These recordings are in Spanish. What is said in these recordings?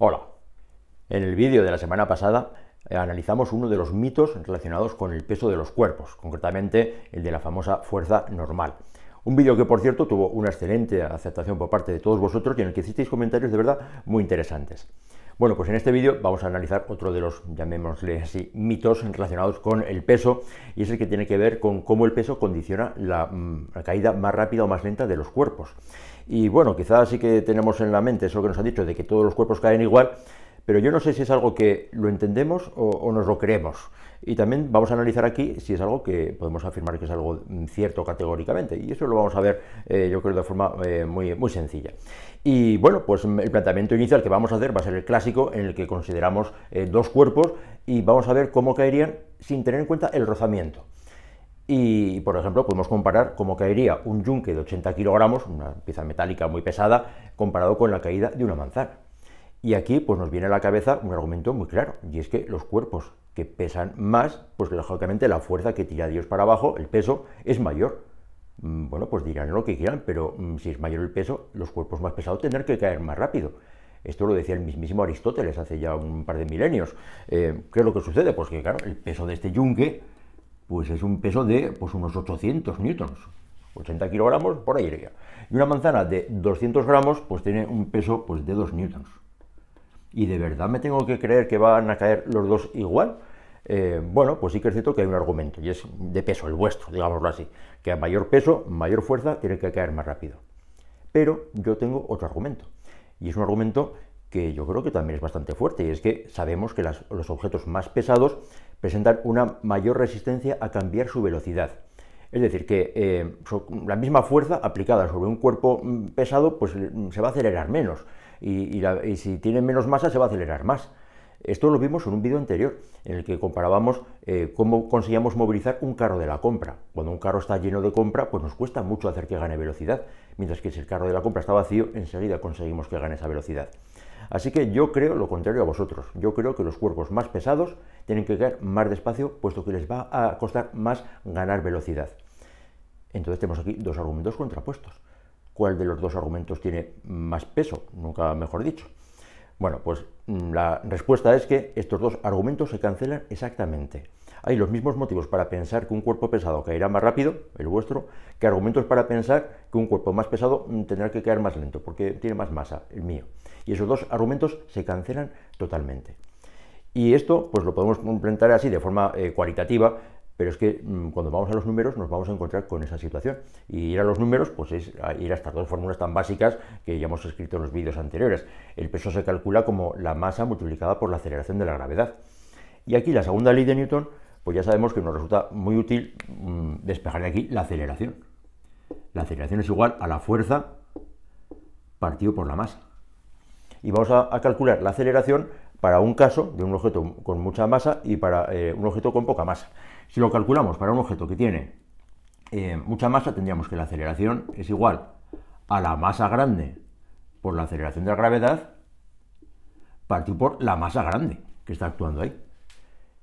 Hola. En el vídeo de la semana pasada analizamos uno de los mitos relacionados con el peso de los cuerpos, concretamente el de la famosa fuerza normal. Un vídeo que, por cierto, tuvo una excelente aceptación por parte de todos vosotros y en el que hicisteis comentarios de verdad muy interesantes. Bueno, pues en este vídeo vamos a analizar otro de los, llamémosle así, mitos relacionados con el peso, y es el que tiene que ver con cómo el peso condiciona la caída más rápida o más lenta de los cuerpos. Y bueno, quizás sí que tenemos en la mente eso que nos han dicho de que todos los cuerpos caen igual, pero yo no sé si es algo que lo entendemos o nos lo creemos. Y también vamos a analizar aquí si es algo que podemos afirmar que es algo cierto categóricamente. Y eso lo vamos a ver, yo creo, de forma muy sencilla. Y bueno, pues el planteamiento inicial que vamos a hacer va a ser el clásico, en el que consideramos dos cuerpos y vamos a ver cómo caerían sin tener en cuenta el rozamiento. Y, por ejemplo, podemos comparar cómo caería un yunque de 80 kilogramos, una pieza metálica muy pesada, comparado con la caída de una manzana. Y aquí pues nos viene a la cabeza un argumento muy claro, y es que los cuerpos que pesan más, pues lógicamente la fuerza que tira de ellos para abajo, el peso, es mayor. Bueno, pues dirán lo que quieran, pero si es mayor el peso, los cuerpos más pesados tendrán que caer más rápido. Esto lo decía el mismísimo Aristóteles hace ya un par de milenios. ¿Qué es lo que sucede? Pues que claro, el peso de este yunque pues es un peso de pues unos 800 newtons. 80 kilogramos, por ahí iría. Y una manzana de 200 gramos, pues tiene un peso pues de 2 newtons. ¿Y de verdad me tengo que creer que van a caer los dos igual? Bueno, pues sí que es cierto que hay un argumento, y es de peso, el vuestro, digámoslo así, que a mayor peso, mayor fuerza, tiene que caer más rápido. Pero yo tengo otro argumento, y es un argumento que yo creo que también es bastante fuerte, y es que sabemos que los objetos más pesados presentan una mayor resistencia a cambiar su velocidad. Es decir, que la misma fuerza aplicada sobre un cuerpo pesado, pues se va a acelerar menos, y si tiene menos masa se va a acelerar más. Esto lo vimos en un vídeo anterior, en el que comparábamos cómo conseguíamos movilizar un carro de la compra. Cuando un carro está lleno de compra, pues nos cuesta mucho hacer que gane velocidad, mientras que si el carro de la compra está vacío, enseguida conseguimos que gane esa velocidad. Así que yo creo lo contrario a vosotros. Yo creo que los cuerpos más pesados tienen que caer más despacio, puesto que les va a costar más ganar velocidad. Entonces tenemos aquí dos argumentos contrapuestos. ¿Cuál de los dos argumentos tiene más peso? Nunca mejor dicho. Bueno, pues la respuesta es que estos dos argumentos se cancelan exactamente. Hay los mismos motivos para pensar que un cuerpo pesado caerá más rápido, el vuestro, que argumentos para pensar que un cuerpo más pesado tendrá que caer más lento, porque tiene más masa, el mío. Y esos dos argumentos se cancelan totalmente. Y esto pues lo podemos plantear así de forma cualitativa, pero es que cuando vamos a los números nos vamos a encontrar con esa situación. Y ir a los números pues es ir a estas dos fórmulas tan básicas que ya hemos escrito en los vídeos anteriores. El peso se calcula como la masa multiplicada por la aceleración de la gravedad. Y aquí la segunda ley de Newton, pues ya sabemos que nos resulta muy útil despejar de aquí la aceleración. La aceleración es igual a la fuerza partido por la masa. Y vamos a calcular la aceleración para un caso de un objeto con mucha masa y para un objeto con poca masa. Si lo calculamos para un objeto que tiene mucha masa, tendríamos que la aceleración es igual a la masa grande por la aceleración de la gravedad partido por la masa grande que está actuando ahí.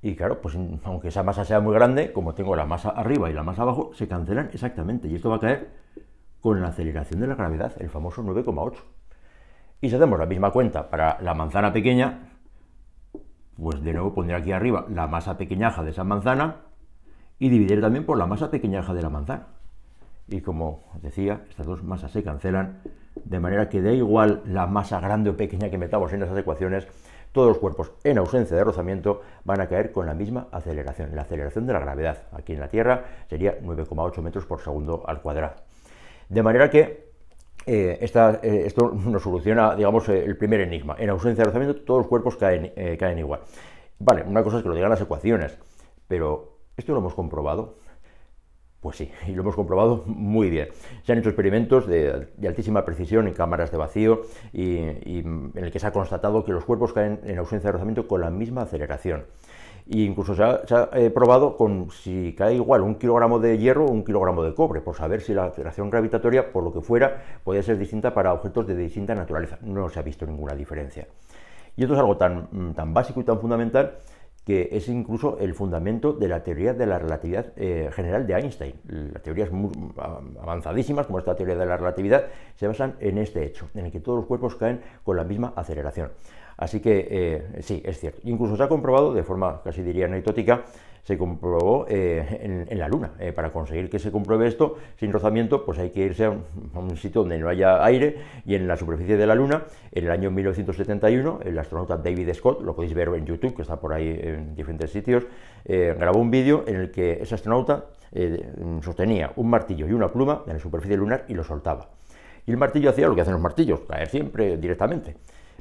Y claro, pues aunque esa masa sea muy grande, como tengo la masa arriba y la masa abajo, se cancelan exactamente. Y esto va a caer con la aceleración de la gravedad, el famoso 9,8. Y si hacemos la misma cuenta para la manzana pequeña, pues de nuevo pondré aquí arriba la masa pequeñaja de esa manzana y dividiré también por la masa pequeñaja de la manzana. Y como decía, estas dos masas se cancelan, de manera que da igual la masa grande o pequeña que metamos en esas ecuaciones, todos los cuerpos en ausencia de rozamiento van a caer con la misma aceleración, la aceleración de la gravedad. Aquí en la Tierra sería 9,8 metros por segundo al cuadrado. De manera que esto nos soluciona, digamos, el primer enigma. En ausencia de rozamiento todos los cuerpos caen igual. Vale, una cosa es que lo digan las ecuaciones, pero ¿esto lo hemos comprobado? Pues sí, y lo hemos comprobado muy bien. Se han hecho experimentos de altísima precisión en cámaras de vacío y en el que se ha constatado que los cuerpos caen en ausencia de rozamiento con la misma aceleración. E incluso se ha probado con si cae igual un kilogramo de hierro o un kilogramo de cobre, por saber si la aceleración gravitatoria, por lo que fuera, podía ser distinta para objetos de distinta naturaleza. No se ha visto ninguna diferencia. Y esto es algo tan básico y tan fundamental que es incluso el fundamento de la teoría de la relatividad general de Einstein. Las teorías muy avanzadísimas, como esta teoría de la relatividad, se basan en este hecho, en el que todos los cuerpos caen con la misma aceleración. Así que sí, es cierto. Incluso se ha comprobado, de forma casi diría anecdótica, se comprobó en la Luna. Para conseguir que se compruebe esto sin rozamiento, pues hay que irse a un sitio donde no haya aire, y en la superficie de la Luna, en el año 1971, el astronauta David Scott, lo podéis ver en YouTube, que está por ahí en diferentes sitios, grabó un vídeo en el que ese astronauta sostenía un martillo y una pluma en la superficie lunar y lo soltaba. Y el martillo hacía lo que hacen los martillos, caer siempre directamente.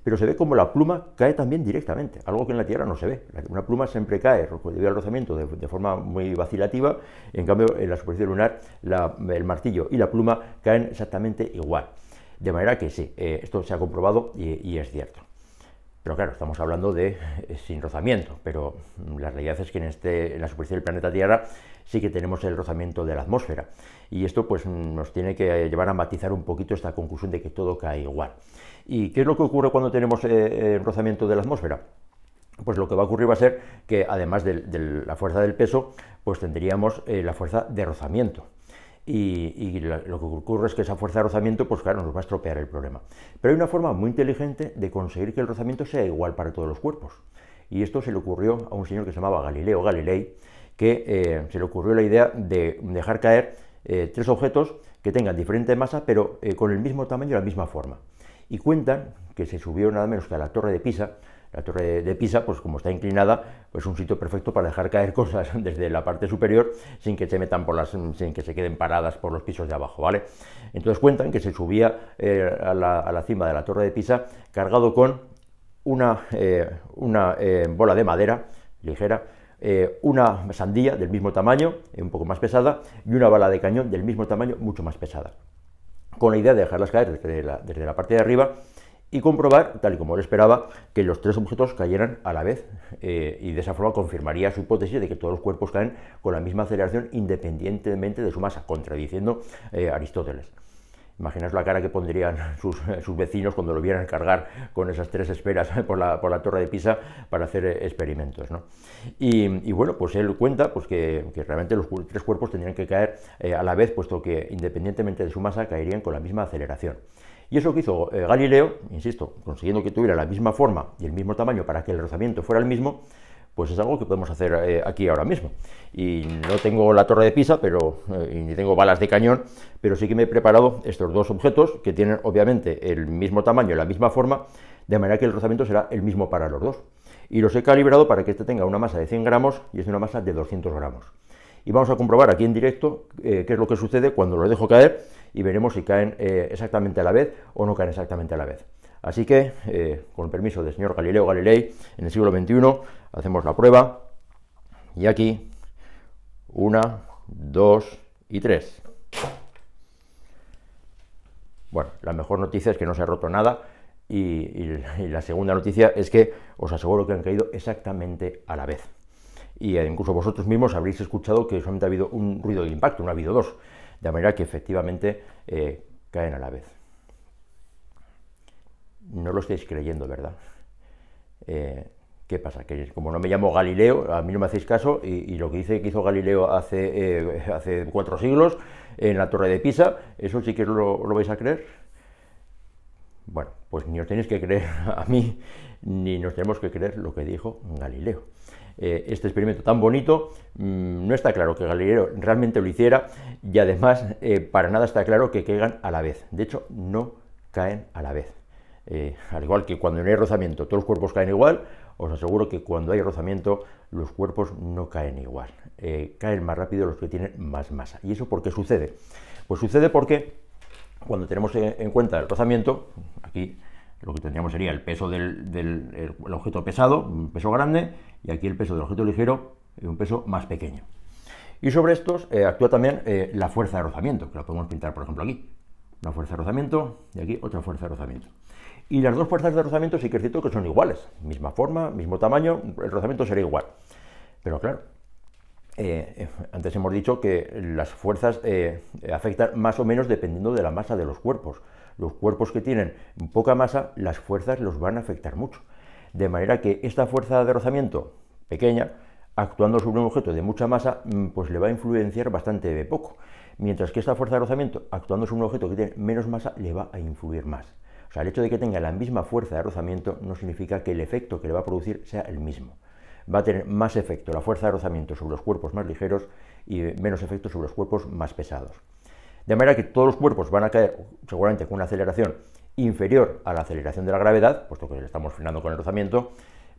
Pero se ve como la pluma cae también directamente, algo que en la Tierra no se ve. Una pluma siempre cae debido al rozamiento de forma muy vacilativa, en cambio en la superficie lunar el martillo y la pluma caen exactamente igual. De manera que sí, esto se ha comprobado y es cierto. Pero claro, estamos hablando de sin rozamiento, pero la realidad es que en la superficie del planeta Tierra sí que tenemos el rozamiento de la atmósfera. Y esto pues nos tiene que llevar a matizar un poquito esta conclusión de que todo cae igual. ¿Y qué es lo que ocurre cuando tenemos rozamiento de la atmósfera? Pues lo que va a ocurrir va a ser que además de la fuerza del peso, pues tendríamos la fuerza de rozamiento. Y lo que ocurre es que esa fuerza de rozamiento, pues claro, nos va a estropear el problema. Pero hay una forma muy inteligente de conseguir que el rozamiento sea igual para todos los cuerpos. Y esto se le ocurrió a un señor que se llamaba Galileo Galilei, que se le ocurrió la idea de dejar caer tres objetos que tengan diferente masa, pero con el mismo tamaño y la misma forma. Y cuentan que se subió nada menos que a la Torre de Pisa. La Torre de Pisa, pues como está inclinada, pues es un sitio perfecto para dejar caer cosas desde la parte superior sin que se metan sin que se queden paradas por los pisos de abajo, ¿vale? Entonces cuentan que se subía a la cima de la Torre de Pisa cargado con una bola de madera ligera, una sandía del mismo tamaño, un poco más pesada, y una bala de cañón del mismo tamaño, mucho más pesada, con la idea de dejarlas caer desde la parte de arriba y comprobar, tal y como él esperaba, que los tres objetos cayeran a la vez, y de esa forma confirmaría su hipótesis de que todos los cuerpos caen con la misma aceleración independientemente de su masa, contradiciendo Aristóteles. Imaginaos la cara que pondrían sus vecinos cuando lo vieran cargar con esas tres esferas por la Torre de Pisa para hacer experimentos, ¿no? Y bueno, pues él cuenta pues que realmente los tres cuerpos tendrían que caer a la vez, puesto que independientemente de su masa caerían con la misma aceleración. Y eso que hizo Galileo, insisto, consiguiendo que tuviera la misma forma y el mismo tamaño para que el rozamiento fuera el mismo, pues es algo que podemos hacer aquí ahora mismo. Y no tengo la Torre de Pisa, ni tengo balas de cañón, pero sí que me he preparado estos dos objetos que tienen obviamente el mismo tamaño y la misma forma, de manera que el rozamiento será el mismo para los dos. Y los he calibrado para que este tenga una masa de 100 gramos y este una masa de 200 gramos. Y vamos a comprobar aquí en directo qué es lo que sucede cuando los dejo caer y veremos si caen exactamente a la vez o no caen exactamente a la vez. Así que, con el permiso del señor Galileo Galilei, en el siglo XXI, hacemos la prueba. Y aquí, 1, 2 y 3. Bueno, la mejor noticia es que no se ha roto nada. Y la segunda noticia es que os aseguro que han caído exactamente a la vez. Y incluso vosotros mismos habréis escuchado que solamente ha habido un ruido de impacto, no ha habido dos. De manera que efectivamente caen a la vez. No lo estáis creyendo, ¿verdad? ¿Qué pasa? Que como no me llamo Galileo, a mí no me hacéis caso, y lo que hizo Galileo hace 4 siglos en la Torre de Pisa, ¿eso sí que lo vais a creer? Bueno, pues ni os tenéis que creer a mí, ni nos tenemos que creer lo que dijo Galileo. Este experimento tan bonito, no está claro que Galileo realmente lo hiciera, y además para nada está claro que caigan a la vez. De hecho, no caen a la vez. Al igual que cuando no hay rozamiento todos los cuerpos caen igual, os aseguro que cuando hay rozamiento los cuerpos no caen igual. Caen más rápido los que tienen más masa. ¿Y eso por qué sucede? Pues sucede porque cuando tenemos en cuenta el rozamiento, aquí lo que tendríamos sería el peso del objeto pesado, un peso grande, y aquí el peso del objeto ligero, un peso más pequeño. Y sobre estos actúa también la fuerza de rozamiento, que la podemos pintar por ejemplo aquí. Una fuerza de rozamiento y aquí otra fuerza de rozamiento. Y las dos fuerzas de rozamiento sí que es cierto que son iguales, misma forma, mismo tamaño, el rozamiento será igual. Pero claro, antes hemos dicho que las fuerzas afectan más o menos dependiendo de la masa de los cuerpos. Los cuerpos que tienen poca masa, las fuerzas los van a afectar mucho. De manera que esta fuerza de rozamiento pequeña, actuando sobre un objeto de mucha masa, pues le va a influenciar bastante poco. Mientras que esta fuerza de rozamiento, actuando sobre un objeto que tiene menos masa, le va a influir más. O sea, el hecho de que tenga la misma fuerza de rozamiento no significa que el efecto que le va a producir sea el mismo. Va a tener más efecto la fuerza de rozamiento sobre los cuerpos más ligeros y menos efecto sobre los cuerpos más pesados. De manera que todos los cuerpos van a caer seguramente con una aceleración inferior a la aceleración de la gravedad, puesto que le estamos frenando con el rozamiento,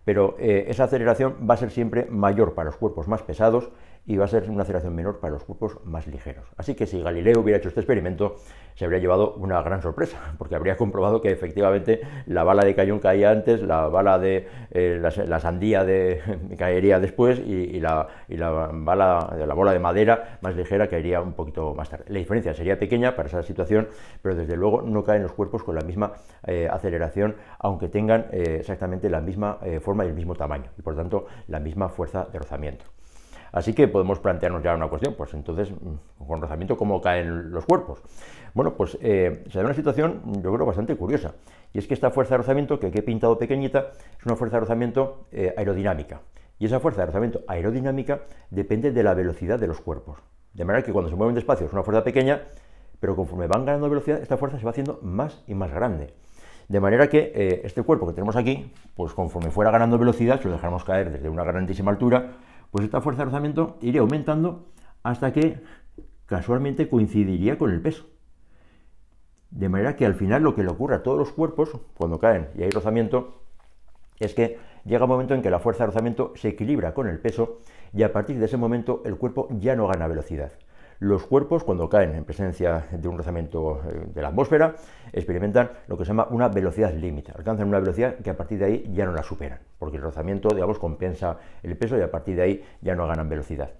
pero esa aceleración va a ser siempre mayor para los cuerpos más pesados y va a ser una aceleración menor para los cuerpos más ligeros. Así que si Galileo hubiera hecho este experimento, se habría llevado una gran sorpresa, porque habría comprobado que efectivamente la bala de cañón caía antes, la bala de la sandía caería después y la bola de madera más ligera caería un poquito más tarde. La diferencia sería pequeña para esa situación, pero desde luego no caen los cuerpos con la misma aceleración, aunque tengan exactamente la misma forma y el mismo tamaño, y por tanto la misma fuerza de rozamiento. Así que podemos plantearnos ya una cuestión, pues entonces, con rozamiento, ¿cómo caen los cuerpos? Bueno, pues se da una situación, yo creo, bastante curiosa, y es que esta fuerza de rozamiento, que aquí he pintado pequeñita, es una fuerza de rozamiento aerodinámica, y esa fuerza de rozamiento aerodinámica depende de la velocidad de los cuerpos, de manera que cuando se mueven despacio es una fuerza pequeña, pero conforme van ganando velocidad, esta fuerza se va haciendo más y más grande. De manera que este cuerpo que tenemos aquí, pues conforme fuera ganando velocidad, si lo dejáramos caer desde una grandísima altura, pues esta fuerza de rozamiento iría aumentando hasta que casualmente coincidiría con el peso. De manera que al final lo que le ocurre a todos los cuerpos, cuando caen y hay rozamiento, es que llega un momento en que la fuerza de rozamiento se equilibra con el peso y a partir de ese momento el cuerpo ya no gana velocidad. Los cuerpos, cuando caen en presencia de un rozamiento de la atmósfera, experimentan lo que se llama una velocidad límite. Alcanzan una velocidad que a partir de ahí ya no la superan, porque el rozamiento, digamos, compensa el peso y a partir de ahí ya no ganan velocidad.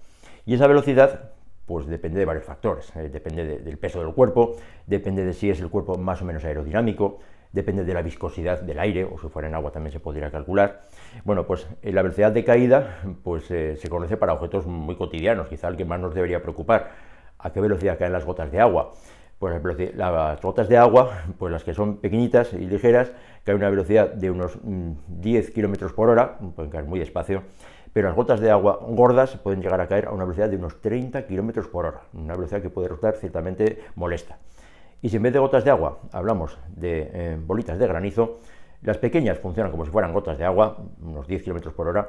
Y esa velocidad, pues depende de varios factores. Depende del peso del cuerpo, depende de si es el cuerpo más o menos aerodinámico, depende de la viscosidad del aire, o si fuera en agua también se podría calcular. Bueno, pues la velocidad de caída pues, se conoce para objetos muy cotidianos, quizá el que más nos debería preocupar. ¿A qué velocidad caen las gotas de agua? Pues las gotas de agua, pues las que son pequeñitas y ligeras, caen a una velocidad de unos 10 km por hora, pueden caer muy despacio, pero las gotas de agua gordas pueden llegar a caer a una velocidad de unos 30 km por hora, una velocidad que puede resultar ciertamente molesta. Y si en vez de gotas de agua hablamos de bolitas de granizo, las pequeñas funcionan como si fueran gotas de agua, unos 10 km por hora,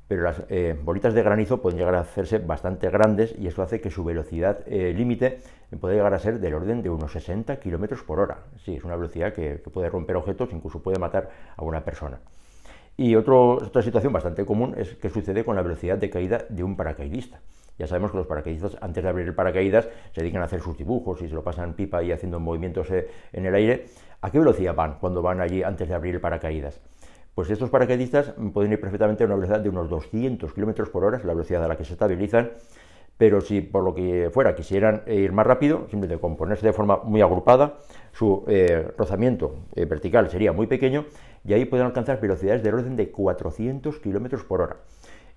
pero las bolitas de granizo pueden llegar a hacerse bastante grandes y eso hace que su velocidad límite puede llegar a ser del orden de unos 60 km por hora. Sí, es una velocidad que puede romper objetos, incluso puede matar a una persona. Y otra situación bastante común es que sucede con la velocidad de caída de un paracaidista. Ya sabemos que los paracaidistas, antes de abrir el paracaídas, se dedican a hacer sus dibujos y se lo pasan pipa y haciendo movimientos en el aire. ¿A qué velocidad van cuando van allí antes de abrir el paracaídas? Pues estos paracaidistas pueden ir perfectamente a una velocidad de unos 200 km por hora, es la velocidad a la que se estabilizan, pero si por lo que fuera quisieran ir más rápido, simplemente con ponerse de forma muy agrupada, su rozamiento vertical sería muy pequeño y ahí pueden alcanzar velocidades del orden de 400 km por hora.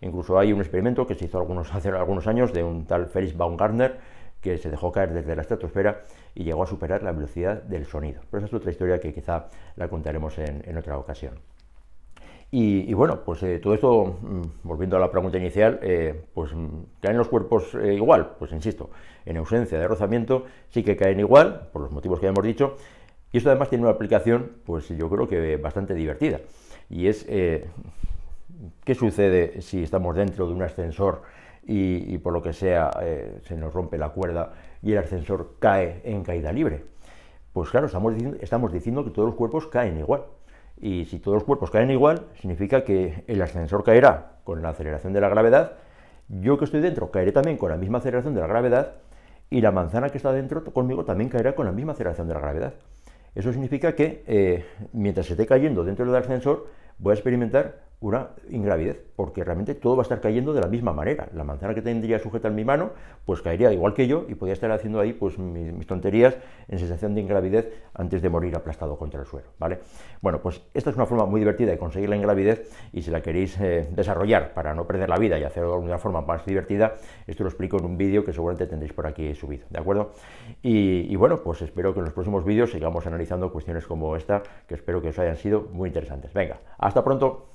Incluso hay un experimento que se hizo hace algunos años de un tal Felix Baumgartner, que se dejó caer desde la estratosfera y llegó a superar la velocidad del sonido. Pero esa es otra historia que quizá la contaremos en otra ocasión. Y bueno, pues todo esto, volviendo a la pregunta inicial, pues ¿caen los cuerpos igual? Pues insisto, en ausencia de rozamiento sí que caen igual, por los motivos que ya hemos dicho, y esto además tiene una aplicación, pues yo creo que bastante divertida, y es ¿qué sucede si estamos dentro de un ascensor y por lo que sea se nos rompe la cuerda y el ascensor cae en caída libre? Pues claro, estamos diciendo que todos los cuerpos caen igual. Y si todos los cuerpos caen igual, significa que el ascensor caerá con la aceleración de la gravedad, yo que estoy dentro caeré también con la misma aceleración de la gravedad, y la manzana que está dentro conmigo también caerá con la misma aceleración de la gravedad. Eso significa que mientras esté cayendo dentro del ascensor, voy a experimentar una ingravidez, porque realmente todo va a estar cayendo de la misma manera. La manzana que tendría sujeta en mi mano, pues caería igual que yo y podría estar haciendo ahí pues mis tonterías en sensación de ingravidez antes de morir aplastado contra el suelo, ¿vale? Bueno, pues esta es una forma muy divertida de conseguir la ingravidez, y si la queréis desarrollar para no perder la vida y hacerlo de una forma más divertida, esto lo explico en un vídeo que seguramente tendréis por aquí subido, ¿de acuerdo? Y bueno, pues espero que en los próximos vídeos sigamos analizando cuestiones como esta, que espero que os hayan sido muy interesantes. Venga, hasta pronto.